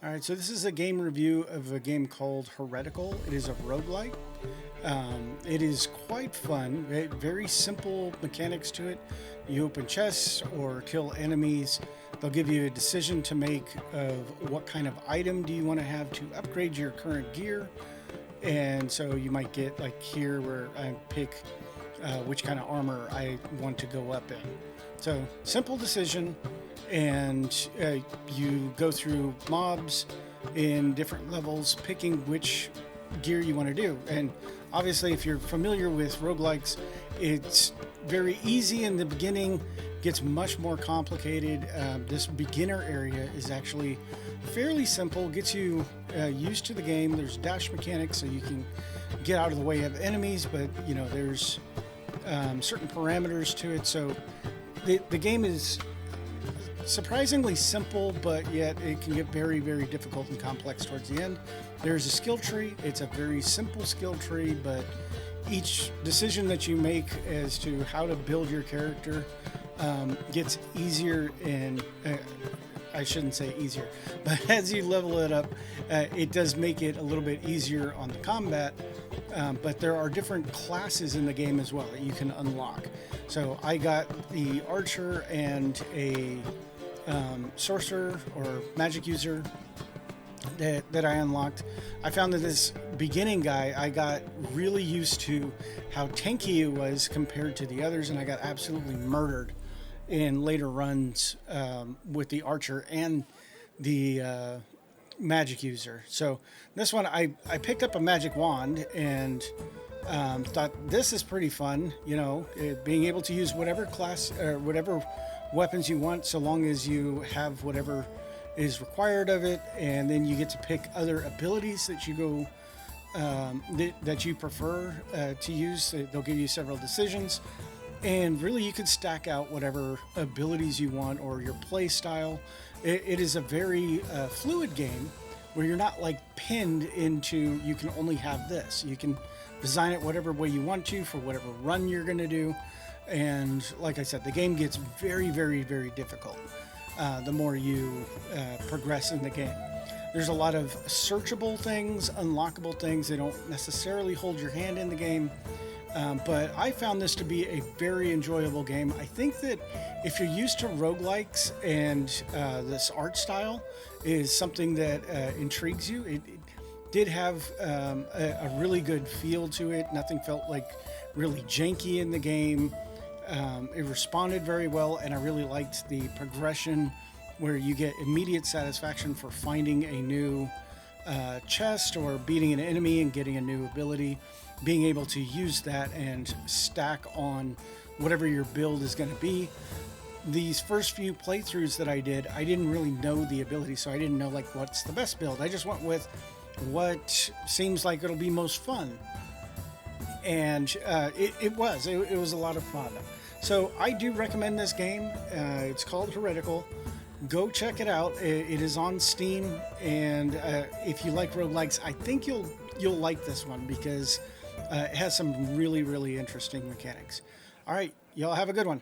All right, so this is a game review of a game called Heretical. It is a roguelike. It is quite fun, very simple mechanics to it. You open chests or kill enemies. They'll give you a decision to make of what kind of item do you want to have to upgrade your current gear. And so you might get like here where I pick which kind of armor I want to go up in. So simple decision, and you go through mobs in different levels, picking which gear you want to do. And obviously, if you're familiar with roguelikes, it's very easy in the beginning, gets much more complicated. This beginner area is actually fairly simple, gets you used to the game. There's dash mechanics, so you can get out of the way of enemies, but there's certain parameters to it. So the game is surprisingly simple, but yet it can get very, very difficult and complex towards the end. There's a skill tree. It's a very simple skill tree, but each decision that you make as to how to build your character gets easier, and I shouldn't say easier, but as you level it up, it does make it a little bit easier on the combat. But there are different classes in the game as well that you can unlock. So I got the archer and a sorcerer or magic user that I unlocked. I found that this beginning guy, I got really used to how tanky he was compared to the others, and I got absolutely murdered in later runs with the archer and the magic user. So this one, I picked up a magic wand and thought this is pretty fun. Being able to use whatever class or whatever weapons you want, so long as you have whatever is required of it, and then you get to pick other abilities that you go that you prefer to use. They'll give you several decisions, and really you can stack out whatever abilities you want or your play style. It is a very fluid game where you're not like pinned into you can only have this. You can design it whatever way you want to for whatever run you're going to do. And like I said, the game gets very, very, very difficult the more you progress in the game. There's a lot of searchable things, unlockable things. They don't necessarily hold your hand in the game. But I found this to be a very enjoyable game. I think that if you're used to roguelikes and this art style is something that intrigues you, it did have a really good feel to it. Nothing felt like really janky in the game. It responded very well, and I really liked the progression where you get immediate satisfaction for finding a new chest or beating an enemy and getting a new ability. Being able to use that and stack on whatever your build is going to be. These first few playthroughs that I did, I didn't really know the ability, so I didn't know like what's the best build. I just went with what seems like it'll be most fun, and it was a lot of fun. So I do recommend this game. It's called Heretical. Go check it out. It is on Steam, and if you like roguelikes, I think you'll like this one because it has some really, really interesting mechanics. All right, y'all have a good one.